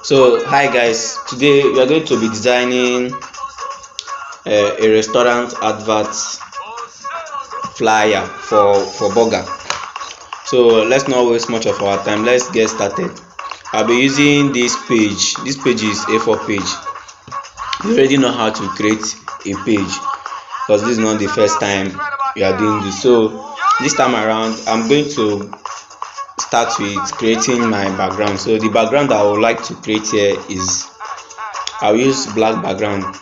So, hi guys, today we are going to be designing a restaurant advert flyer for burger. So, let's not waste much of our time. Let's get started. I'll be using this page. This page is A4 page. You already know how to create a page because this is not the first time we are doing this. So, this time around, I'm going to start with creating my background. So, the background that I would like to create here is I'll use black background.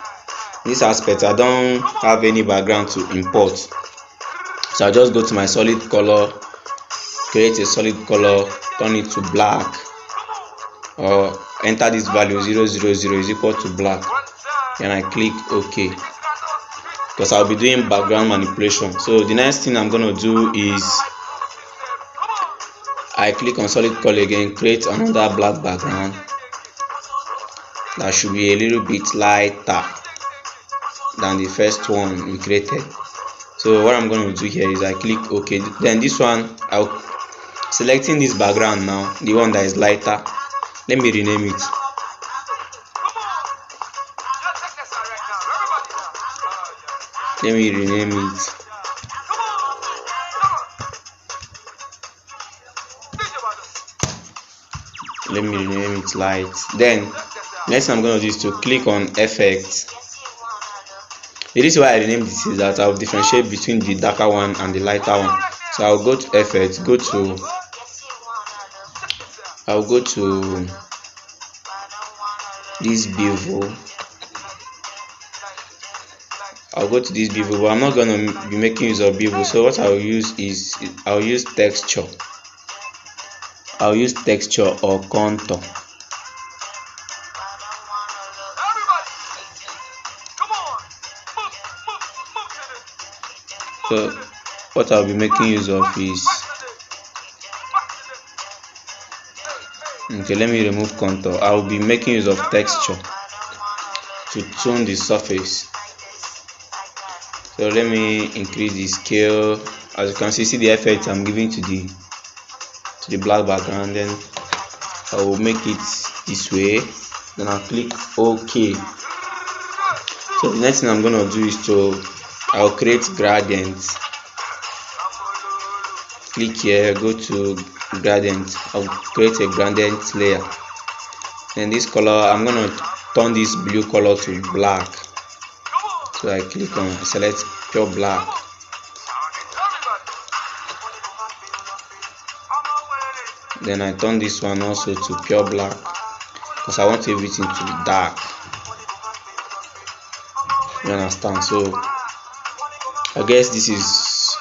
This aspect I don't have any background to import, so I just go to my solid color, create a solid color, turn it to black, or enter this value 000 is equal to black, and I click OK because I'll be doing background manipulation. So the next thing I'm going to do is I click on solid color again, create another black background that should be a little bit lighter than the first one we created. So what I'm going to do here is I click OK. Then this one, I'll selecting this background now, the one that is lighter. Let me rename it. Let me rename it. Let me rename it light. Then next thing I'm going to do is to click on effect. The reason why I renamed this is that I'll differentiate between the darker one and the lighter one. So I'll go to effect, I'll go to this bevel. I'll go to this bevel, but I'm not going to be making use of bevel. So what I'll use is I'll use texture. I'll use texture or contour. So what I'll be making use of is, okay, let me remove contour. I'll be making use of texture to tone the surface. So let me increase the scale. As you can see the effect I'm giving to the black background. Then I will make it this way. Then I'll click OK. So the next thing I'm gonna do is I'll create gradients. Click here, go to gradient. I'll create a gradient layer. Then this color, I'm gonna turn this blue color to black. So I click on select pure black. Then I turn this one also to pure black because I want everything to be dark. You understand? So I guess this is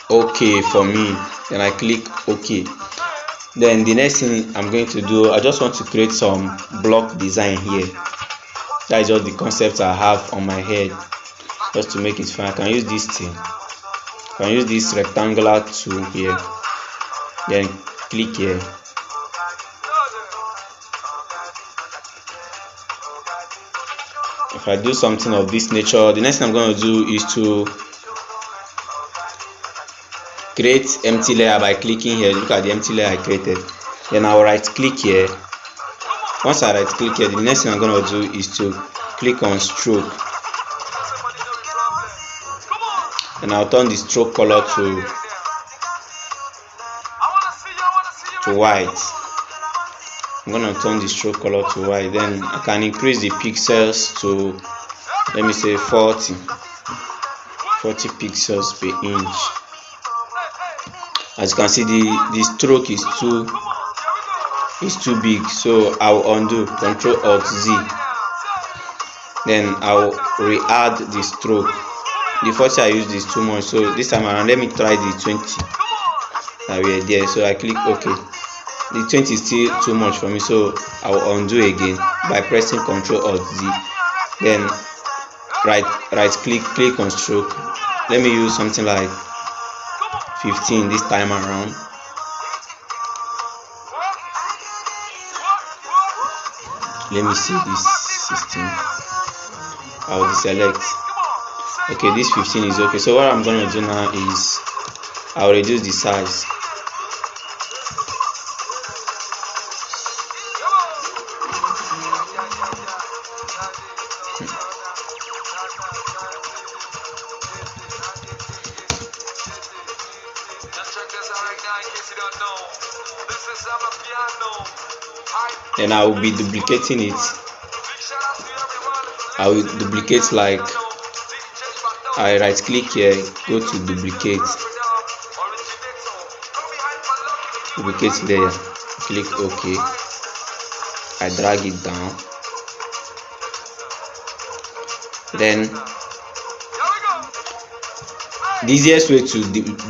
okay for me. Then I click OK. Then the next thing I'm going to do, I just want to create some block design here. That is just the concept I have on my head, just to make it fun. I can use this thing. I can use this rectangular tool here. Then click here. If I do something of this nature, the next thing I'm going to do is to create empty layer by clicking here. Look at the empty layer I created. Then I'll right click here. Once I right click here, the next thing I'm going to do is to click on stroke. And I'll turn the stroke color to white. I'm going to turn the stroke color to white. Then I can increase the pixels to, let me say, 40 pixels per inch. As you can see, the stroke is too big, so I'll undo, Control Alt Z. Then I'll re-add the stroke. The 40 I used is too much, so this time around let me try the 20 that we are there. So I click OK. The 20 is still too much for me, so I'll undo again by pressing Control Alt Z. Then right click on stroke. Let me use something like 15 this time around. Let me see this 16. I'll deselect. Okay, this 15 is okay. So what I'm going to do now is I'll reduce the size. Then I will be duplicating it. I will duplicate, like I right click here, go to duplicate layer, click OK. I drag it down. Then the easiest way to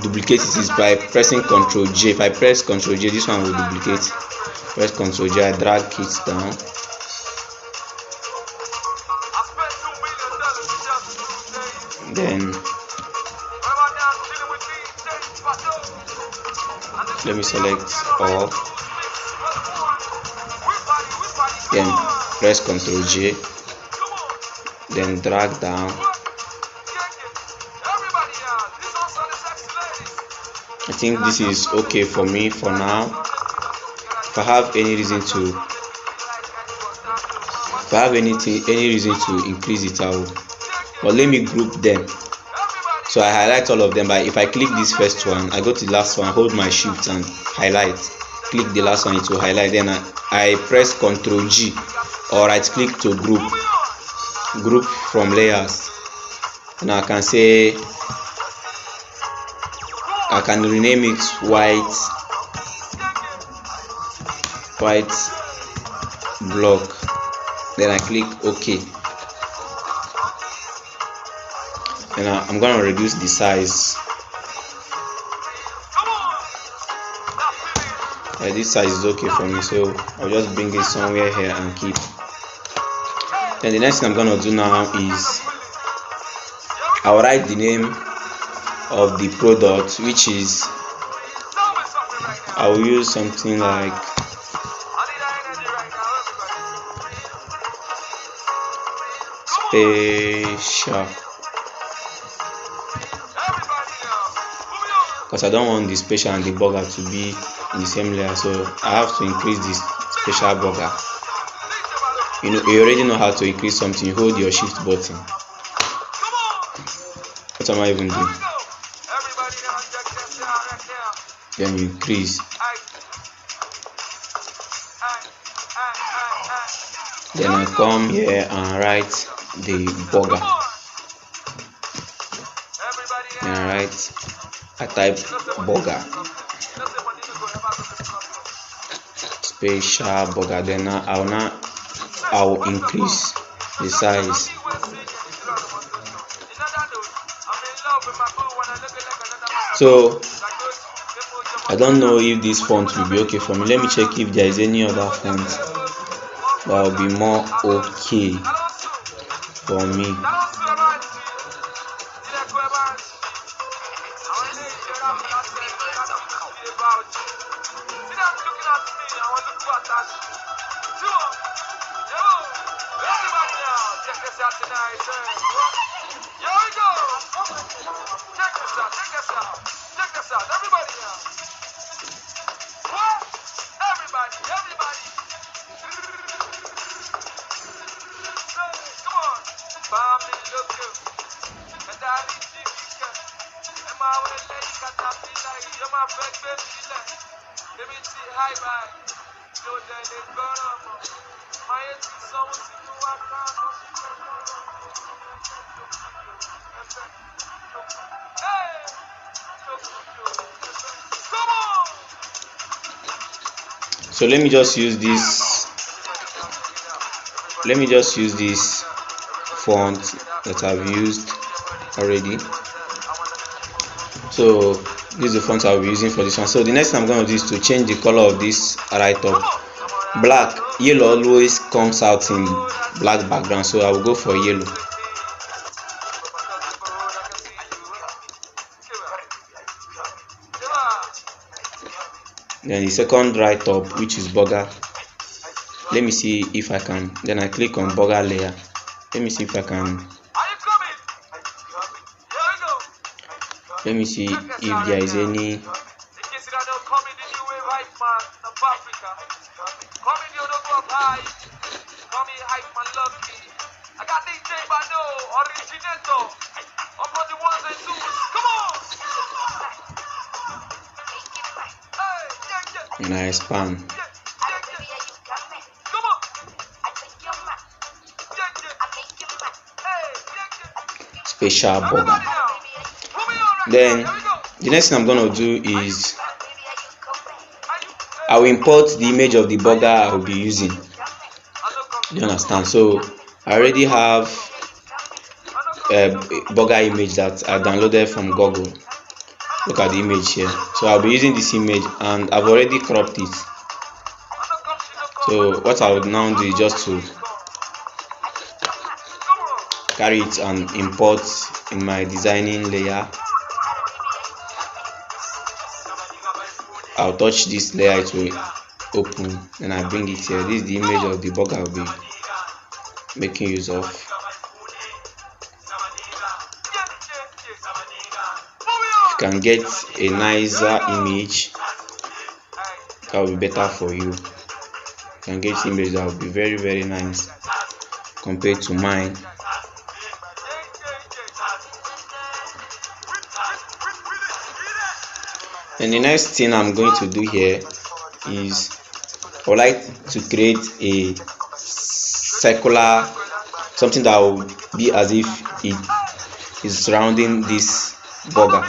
duplicate it is by pressing Ctrl J. If I press Ctrl J, this one will duplicate. Press Ctrl J, I drag it down. Then let me select all. Then press Ctrl J. Then drag down. I think this is okay for me for now. If I have any reason to increase it, I will. But let me group them. So I highlight all of them. But if I click this first one, I go to the last one, hold my shift and highlight. Click the last one, it will highlight. Then I press Ctrl G or right click to group from layers. Now I can rename it white block. Then I click OK. And I'm going to reduce the size. This size is okay for me, so I'll just bring it somewhere here and keep. Then the next thing I'm going to do now is I'll write the name of the product, which is, I will use something like special, because I don't want the special and the burger to be in the same layer, so I have to increase this special burger. You already know how to increase something. You hold your shift button. What am I even doing? Then you increase. Then I come here and write the burger. Then I type burger, special burger. Then I'll increase the size. So I don't know if this font will be okay for me. Let me check if there is any other font that will be more okay for me. So let me just use this font that I've used already. So this is the font I'll be using for this one. So the next thing I'm going to do is to change the color of this right up. Black, yellow always comes out in black background, so I will go for yellow. Then the second right up, which is burger, let me see if I can. Then I click on burger layer. Let me see if I can. Let me see if there is any. And I expand. facial burger. Then the next thing I'm going to do is I will import the image of the burger I will be using. You understand? So I already have a burger image that I downloaded from Google. Look at the image here. So I'll be using this image and I've already cropped it. So what I would now do is just to carry it and import in my designing layer. I'll touch this layer, it will open, then I bring it here. This is the image of the burger I'll be making use of. If you can get a nicer image, that will be better for you. You can get image that will be very nice compared to mine. And the next thing I'm going to do here is I would like to create a circular, something that will be as if it is surrounding this burger.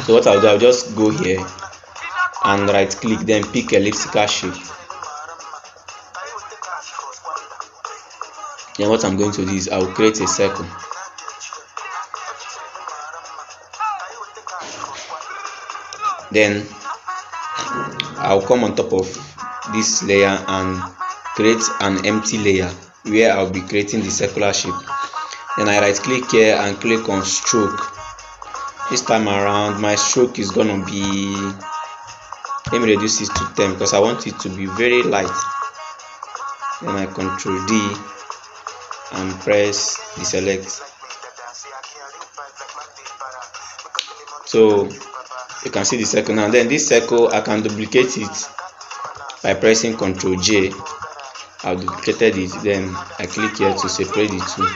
So what I'll do, I'll just go here and right click, then pick elliptical shape. Then what I'm going to do is I will create a circle. Then I'll come on top of this layer and create an empty layer where I'll be creating the circular shape. Then I right click here and click on stroke. This time around my stroke is gonna be, let me reduce it to 10 because I want it to be very light. Then I Ctrl D and press deselect. So you can see the circle now. Then this circle I can duplicate it by pressing Ctrl J. I've duplicated it, then I click here to separate the two.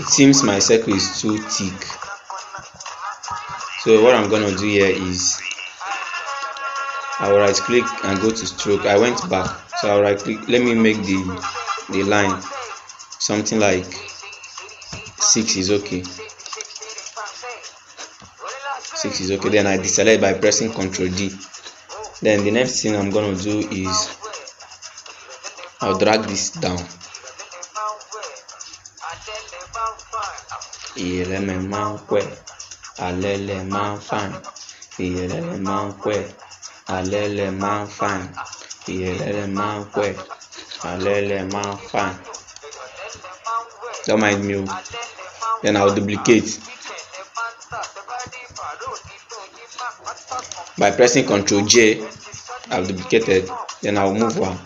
It seems my circle is too thick. So what I'm gonna do here is I will right click and go to stroke. I went back, so I'll right click. Let me make the line something like 6 is okay. 6 is okay. Then I deselect by pressing Ctrl D. Then the next thing I'm gonna do is I'll drag this down. Alele man fine. Alele man kwe. Alele man fine. Alele man kwe. Alele man fine. Don't mind me. Then I'll duplicate by pressing Ctrl J. I've duplicated. Then I'll move one.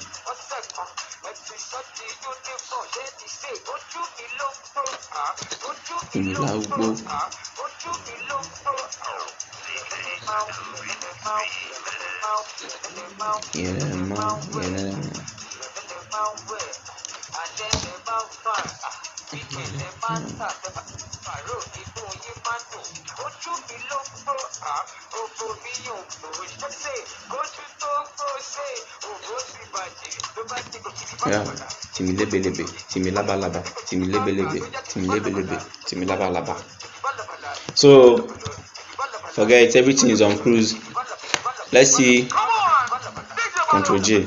Yeah, timi lebelebe, timi labalaba, timi lebelebe, timi lebelebe, timi labalaba. So forget everything is on cruise. Let's see. Ctrl J.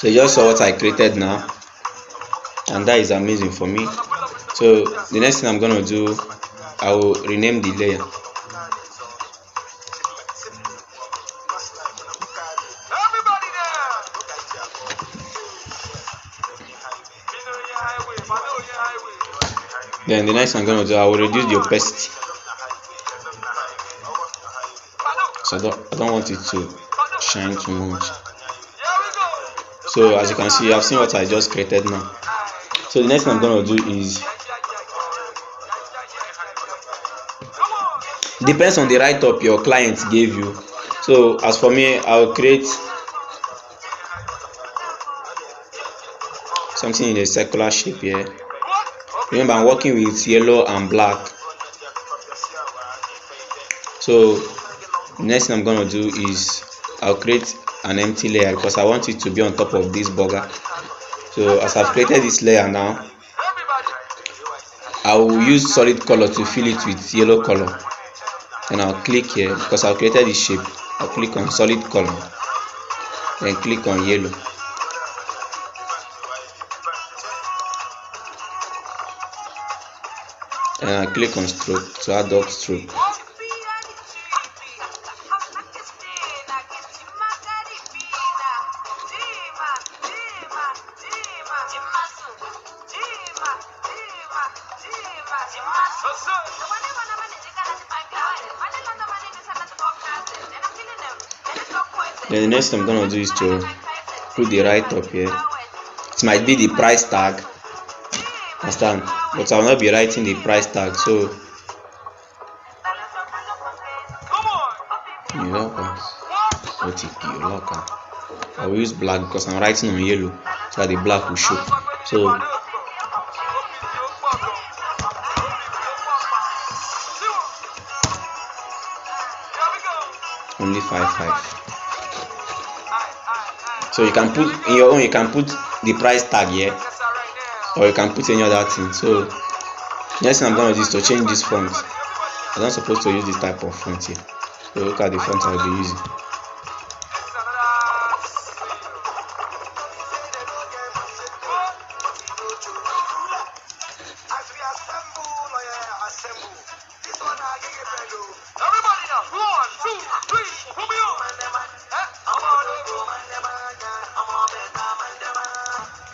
So you just saw what I created now, and that is amazing for me. So the next thing I'm gonna do, I will rename the layer. Then the next thing I'm gonna do, I will reduce the opacity. So I don't want it to shine too much. So as you can see, you have seen what I just created now. So the next thing I'm gonna do is Depends on the write-up your client gave you. So as for me, I'll create something in a circular shape here. Remember, I'm working with yellow and black. So the next thing I'm gonna do is I'll create an empty layer because I want it to be on top of this burger. So as I've created this layer now, I will use solid color to fill it with yellow color. And I'll click here because I've created this shape. I'll click on solid color, then click on yellow. And I click on stroke to add up stroke. Then the next thing I'm gonna do is to put the write-up here. It might be the price tag, understand? But I will not be writing the price tag. So I will use black because I'm writing on yellow, so that the black will show. So only 55. So you can put in your own, you can put the price tag here, or you can put any other thing. So next thing I'm gonna do is to change this font. I'm not supposed to use this type of font here. So look at the font I'll be using.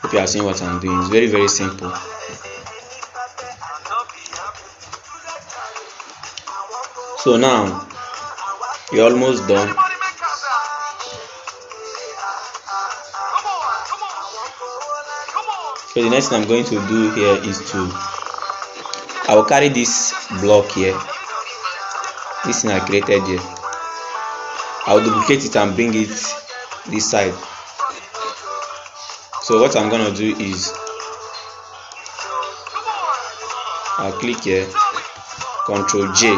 Hope you are seeing what I'm doing. It's very, very simple. So now you're almost done. So the next thing I'm going to do here is I will carry this block here, this thing I created here. I will duplicate it and bring it this side. So what I'm gonna do is I'll click here, Ctrl J.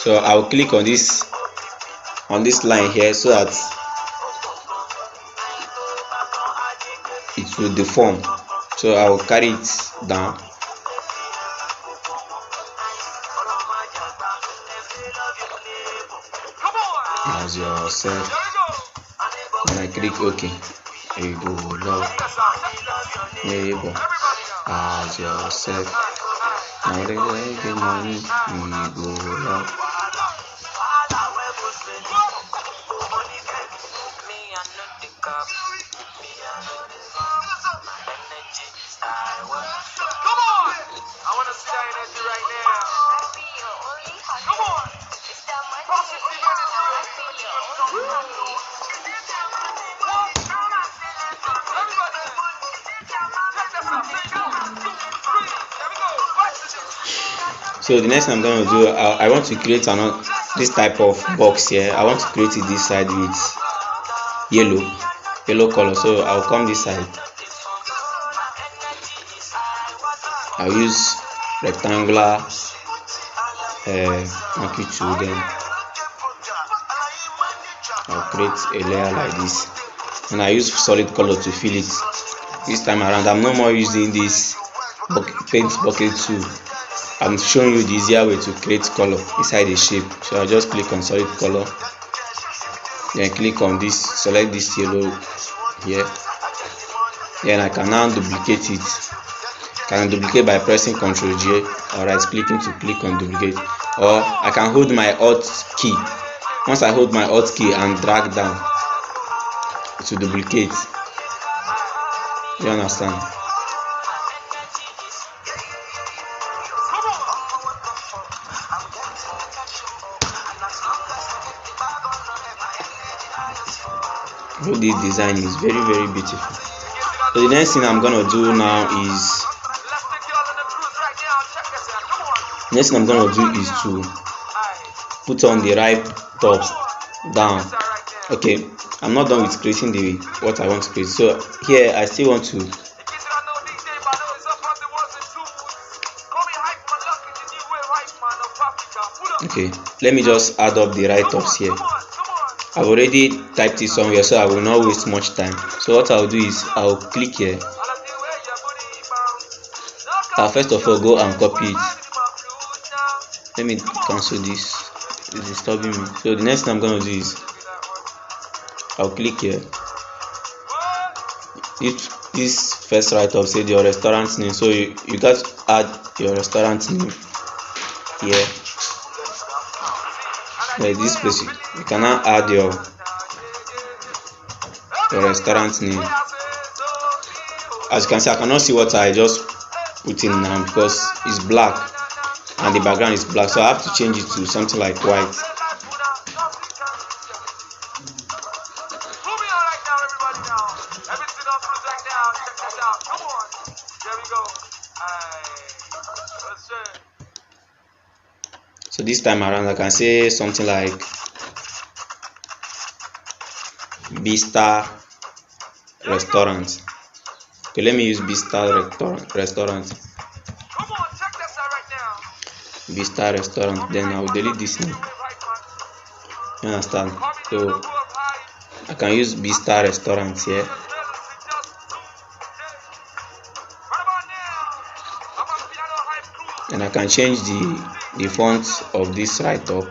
So I'll click on this line here so that it will deform. So I will carry it down. As yourself. And I click OK. There you go, love. Neighbor. As yourself. Now they get money. We go love. So the next thing I'm going to do, I want to create this type of box here. I want to create it this side with yellow color. So I'll come this side. I'll use rectangular monkey tool. Then I'll create a layer like this, and I use solid color to fill it. This time around, I'm no more using this paint bucket tool. I'm showing you the easier way to create color inside the shape. So I'll just click on solid color, then click on this, select this yellow here. Then I can now duplicate it. Can duplicate by pressing Ctrl J or right clicking to click on duplicate, or I can hold my Alt key. Once I hold my Alt key and drag down to duplicate. You understand? This design is very, very beautiful. So the next thing I'm gonna do now is to put on the right tops down. Okay, I'm not done with creating the what I want to create. So here I still want to let me just add up the right tops here. I've already typed it somewhere, so I will not waste much time. So what I'll do is I'll click here. I'll first of all go and copy it. Let me cancel this. It's disturbing me. So the next thing I'm gonna do is I'll click here. If this first write-up say your restaurant name, so you got to add your restaurant name here. Like this place, you can now add your restaurant name. As you can see, I cannot see what I just put in now because it's black and the background is black, so I have to change it to something like white. So this time around I can say something like BSTER restaurant. Okay, let me use BSTER restaurant. BSTER restaurant. Then I will delete this name. You understand? So I can use BSTER restaurant here. And I can change the font of this write-up.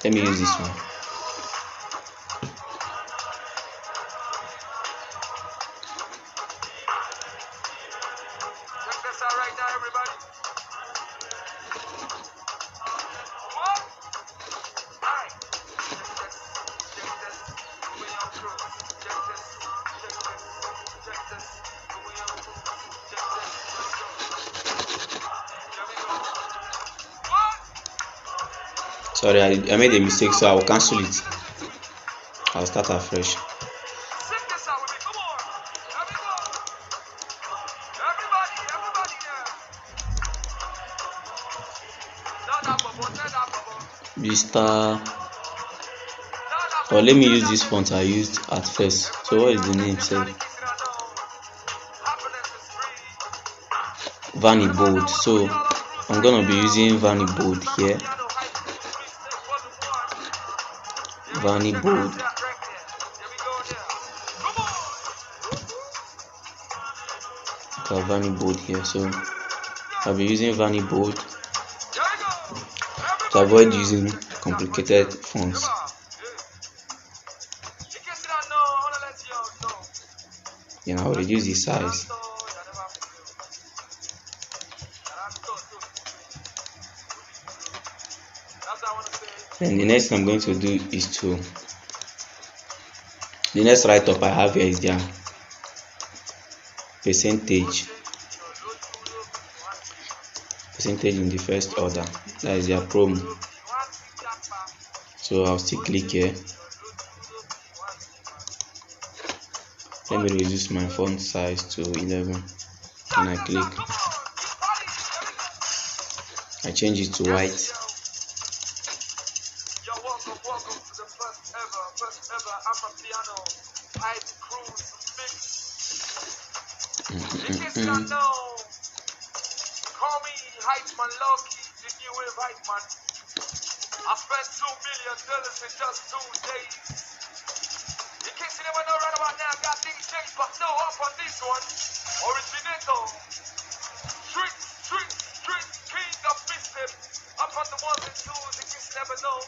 Let me use this one. Sorry, I made a mistake, so I will cancel it. I'll start afresh. BSTER. Or let me use this font I used at first. So what is the name? Say Vanny Bold. So I'm gonna be using Vanny Bold here. Vanny Bold. Vanny Bold here. So I'll be using Vanny Bold to avoid using complicated fonts. Then I'll reduce the size. And the next thing I'm going to do is the next write-up I have here is their percentage in the first order. That is their promo. So I'll still click here. Let me reduce my font size to 11 and I click. I change it to white. I spent $2 million in just 2 days. In case you never know right about now, I got these days, but no up on this one. Originator. Street, king of business. Up on the ones and twos, in case you never know.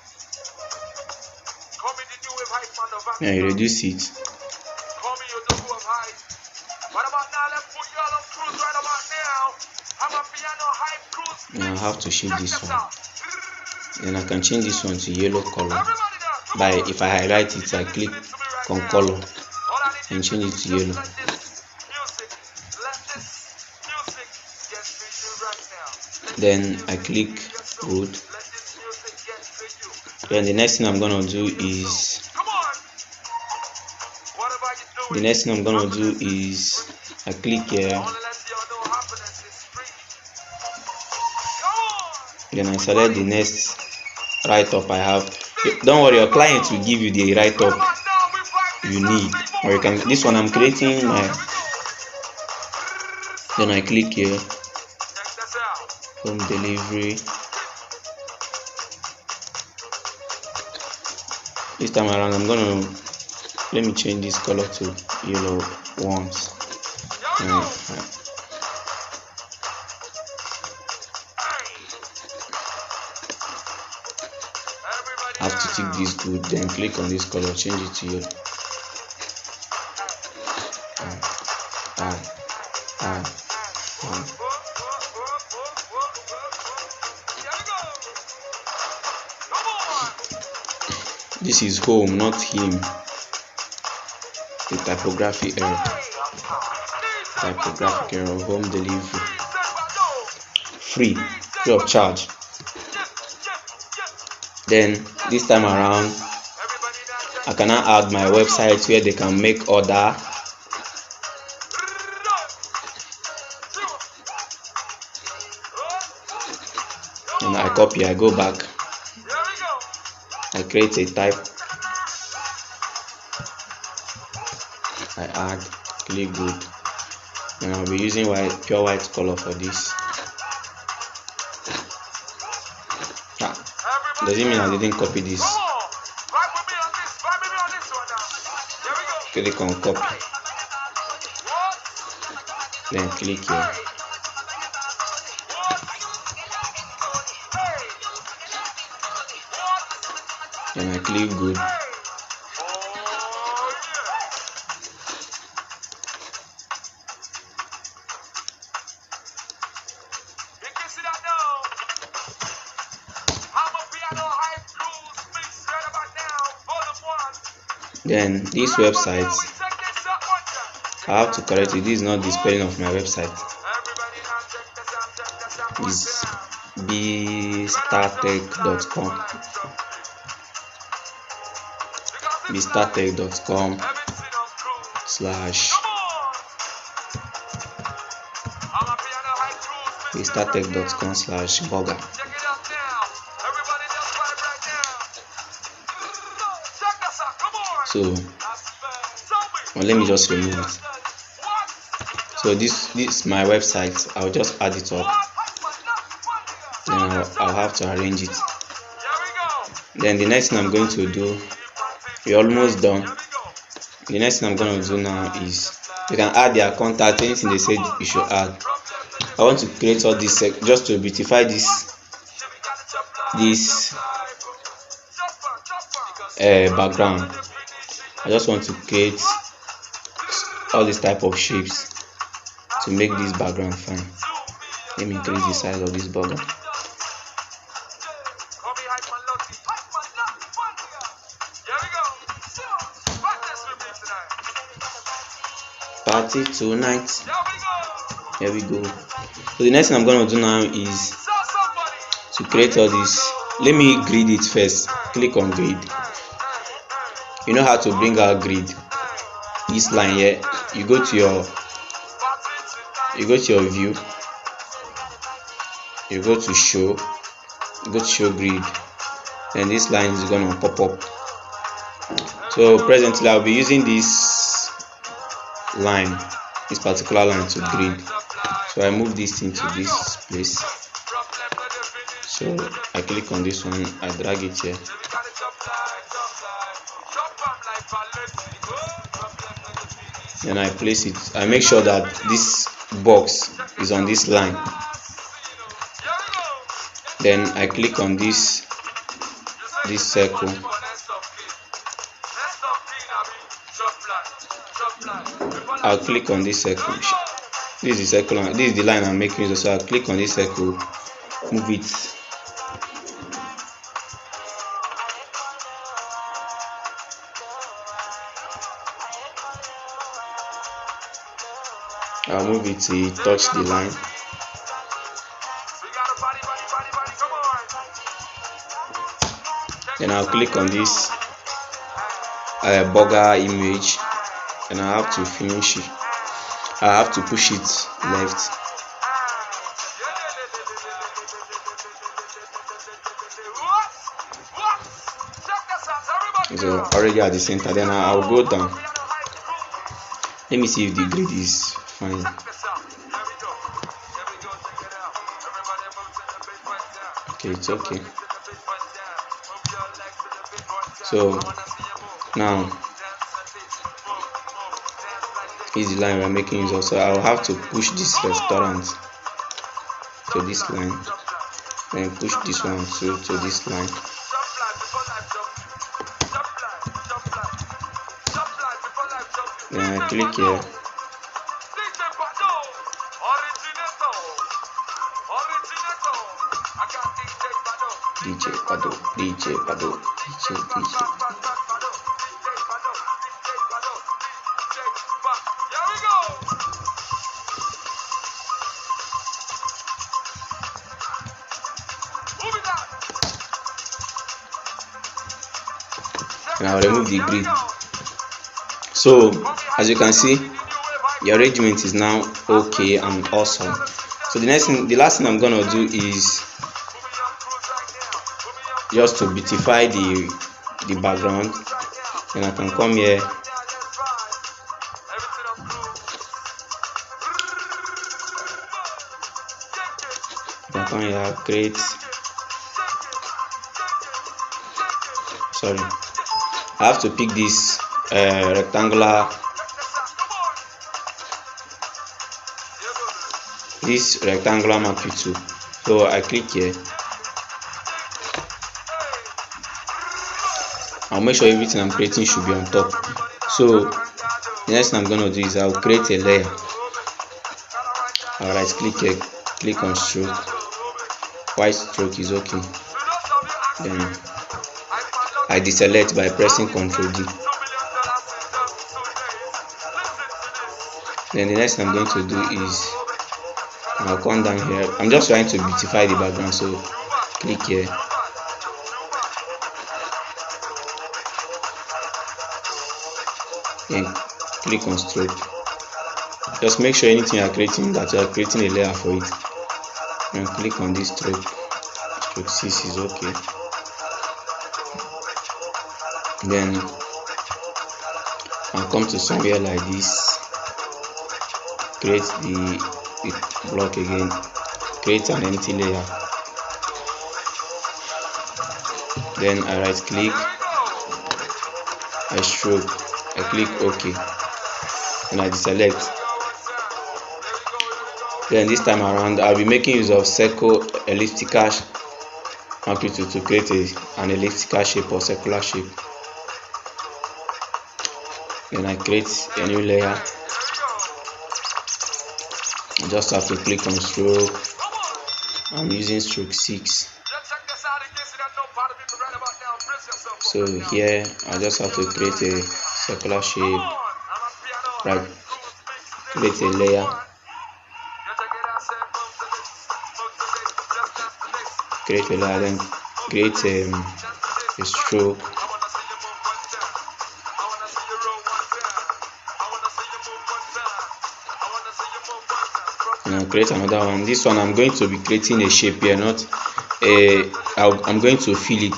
Call me the new wave hype man of Africa. Yeah, you reduce it. Call me your new wave hype. Right about now, let's put y'all on cruise right about now. I'm a piano hype cruise. Now I have to shift this one. Then I can change this one to yellow color. If I highlight it, I click on color. and change it to yellow. Then I click good. Then the next thing I'm gonna do is I click here. Then I select the next write-up I have. Don't worry, your client will give you the write-up you need, or you can. This one I'm creating my. Then I click here, home delivery. This time around, I'm gonna let me change this color to yellow once. I have to tick this good, then click on this color, change it to yellow. This is home, not him. The typographic error. Home delivery. Free of charge. Then this time around, I can now add my website where they can make order. And I copy, I go back, I create a type, I add, click good, and I'll be using pure white color for this. Doesn't mean I didn't copy this. Click on copy, then click here. Then I click good. Then this website, I have to correct it. This is not the spelling of my website. It's BSTER.com. BSTER.com/ BSTER.com/burger. So let me just remove it. So this is my website. I'll just add it up. Then I'll have to arrange it. Then the next thing I'm going to do, we're almost done. The next thing I'm going to do now is you can add their contact, anything they said you should add. I want to create all this just to beautify this background. I just want to create all this type of shapes to make this background fine. Let me increase the size of this background. 32 nights. Here we go. So the next thing I'm going to do now is to create all this. Let me grid it first. Click on grid. You know how to bring out grid. This line here, you go to your view, you go to show, grid, and this line is going to pop up. So presently I'll be using this line, this particular line, to grid. So I move this into this place. So I click on this one, I drag it here. Then I place it. I make sure that this box is on this line. Then I click on this circle. I'll click on this circle. This is the circle. This is the line I'm making. So I'll click on this circle, move it. I'll move it till it touch the line. Then I'll click on this burger image, and I have to finish it. I have to push it left. So already at the center. Then I'll go down. Let me see if the grid is fine. Okay, it's okay. So now is the line we're making use of. So I'll have to push this restaurant to this line, then push this one to this line. Then I click here. DJ Pado, DJ Pado, DJ. And I'll remove the grid. So as you can see, the arrangement is now okay and awesome. So the last thing I'm gonna do is just to beautify the background. And I can come here, create. Sorry, I have to pick this rectangular marquee tool. So I click here. I'll make sure everything I'm creating should be on top. So the next thing I'm gonna do is I'll create a layer. I'll right click here, click on stroke. White stroke is okay. Then I deselect by pressing Ctrl D. Then the next thing I'm going to do is I'll come down here. I'm just trying to beautify the background, so click here. Then click on stroke. Just make sure anything you are creating that you are creating a layer for it. And click on this stroke. Stroke 6 is okay. Then I'll come to somewhere like this. Create the block again. Create an empty layer. Then I right click. I stroke. I click OK. And I deselect. Then this time around, I'll be making use of circle elliptical marquee tool to create an elliptical shape or circular shape. Then I create a new layer. I just have to click on stroke. I'm using stroke 6. So here I just have to create a circular shape. Right, create a layer. Create a layer, then create a stroke. And I'll create another one. This one I'm going to be creating a shape here, not I'm going to fill it.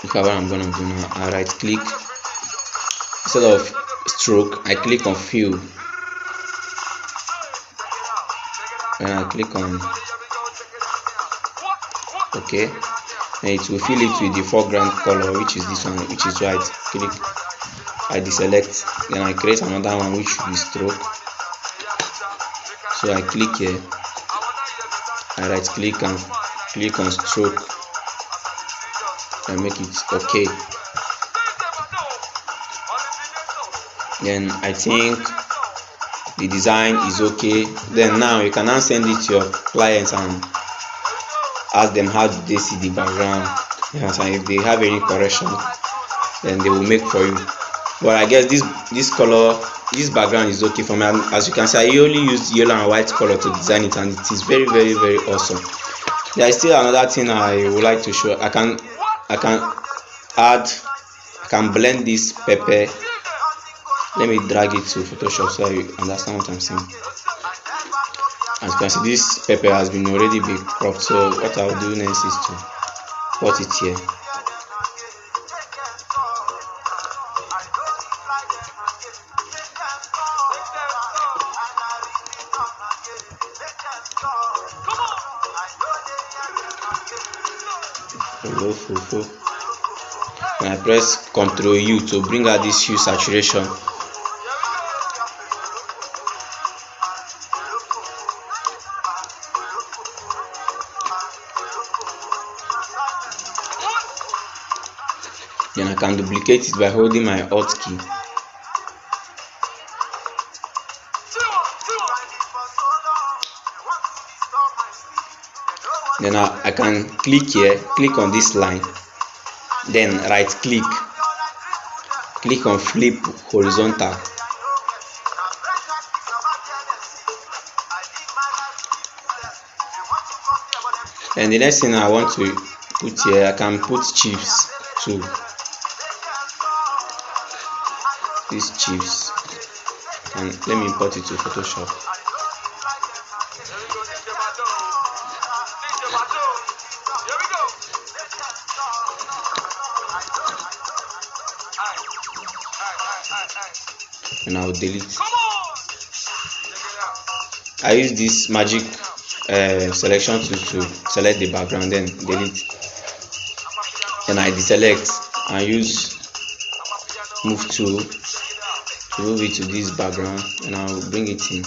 Look at what I'm gonna do now. I right click, instead of stroke I click on fill, and I click on OK, and it will fill it with the foreground color, which is this one, which is white. Click, I deselect, then I create another one which should be stroke. So I click here, I right click and click on stroke and make it OK. Then I think the design is okay. Then now you can now send it to your clients and ask them how did they see the background. Yes, and if they have any correction, then they will make for you. But I guess this color this background is okay for me. And as you can see, I only used yellow and white color to design it, and it is very very awesome. There is still another thing I would like to show. I can add, I can blend this pepper. Let me drag it to Photoshop so you understand what I'm saying. As you can see, this pepper has been already been cropped, so what I'll do next is to put it here. And I press Ctrl U to bring out this hue saturation. Then I can duplicate it by holding my Alt key. Then I can click here, click on this line, then right click on flip horizontal. And the next thing I want to put here, I can put chips too. These chips, and let me import it to Photoshop. And I'll delete. I use this magic selection to select the background, then delete. Then I deselect and use move tool to move it to this background, and I'll bring it in.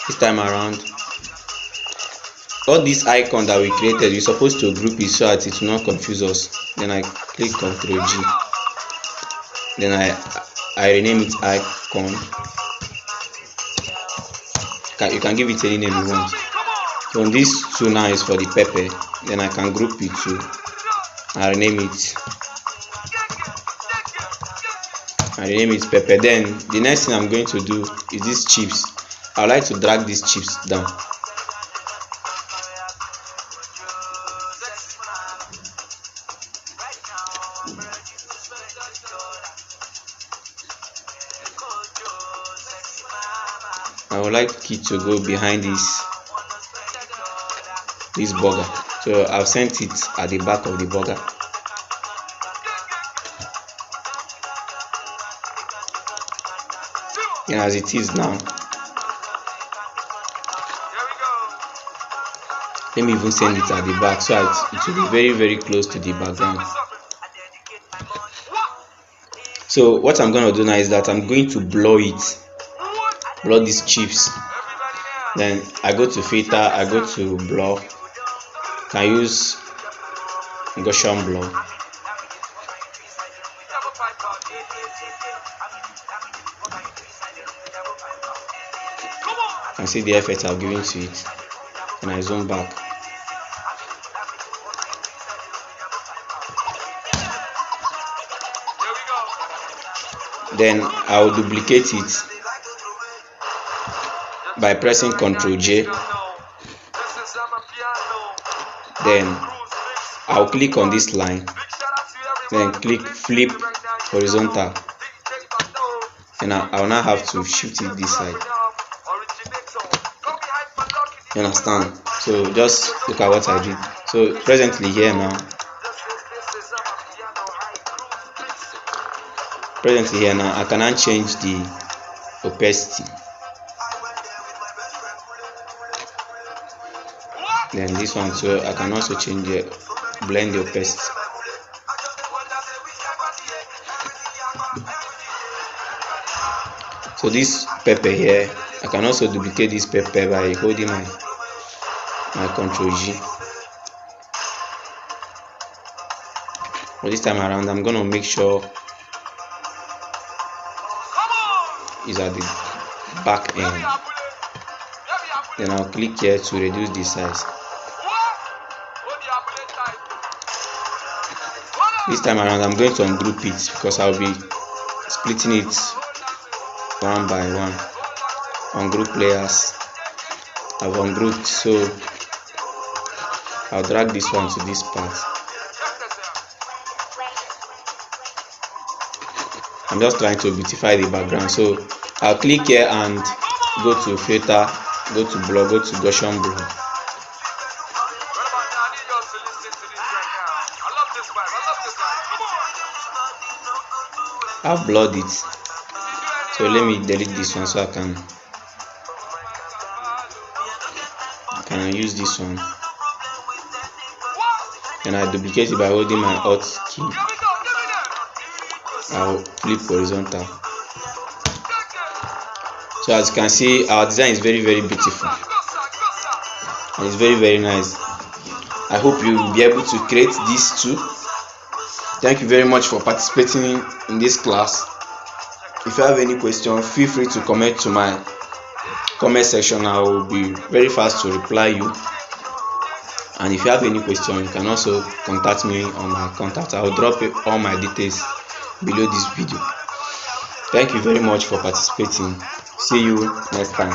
This time around, all these icon that we created, we're supposed to group it so that it will not confuse us. Then I click Ctrl G. Then I rename it icon. You can give it any name you want. So this two now is for the pepper. Then I can group it too. I rename it. Pepper. Then the next thing I'm going to do is these chips. I would like to drag these chips down. I would like it to go behind this burger, so I've sent it at the back of the burger. And as it is now, let me even send it at the back so that it will be very close to the background. So what I'm going to do now is that I'm going to blur these chips. Then I go to filter, I go to blur. Can use Gaussian blur. You can see the effect I've given to it. And I zoom back. Then I will duplicate it by pressing Ctrl J. Then I'll click on this line, then click flip horizontal, and I'll now have to shift it this side. You understand? So just look at what I did. So presently here now, I cannot change the opacity. Then this one, so I can also change the blend the opacity. So this pepper here, I can also duplicate this pepper by holding my Ctrl G. But this time around, I'm gonna make sure it's at the back end. Then I'll click here to reduce the size. This time around I'm going to ungroup it because I'll be splitting it one by one. Ungroup layers. I've ungrouped, so I'll drag this one to this part. I'm just trying to beautify the background, so I'll click here and go to filter, go to blur, go to Gaussian blur. Right about now, I need y'all to listen to this right now. I love this vibe. I love this vibe. Come on. I've blurred it, so let me delete this one so I can use this one. Then I duplicate it by holding my Alt key. I'll flip horizontal. So as you can see, our design is very beautiful and it's very nice. I hope you will be able to create these too. Thank you very much for participating in this class. If you have any question, feel free to comment to my comment section. I will be very fast to reply you. And if you have any question, you can also contact me on my contact. I will drop all my details below this video. Thank you very much for participating. See you next time.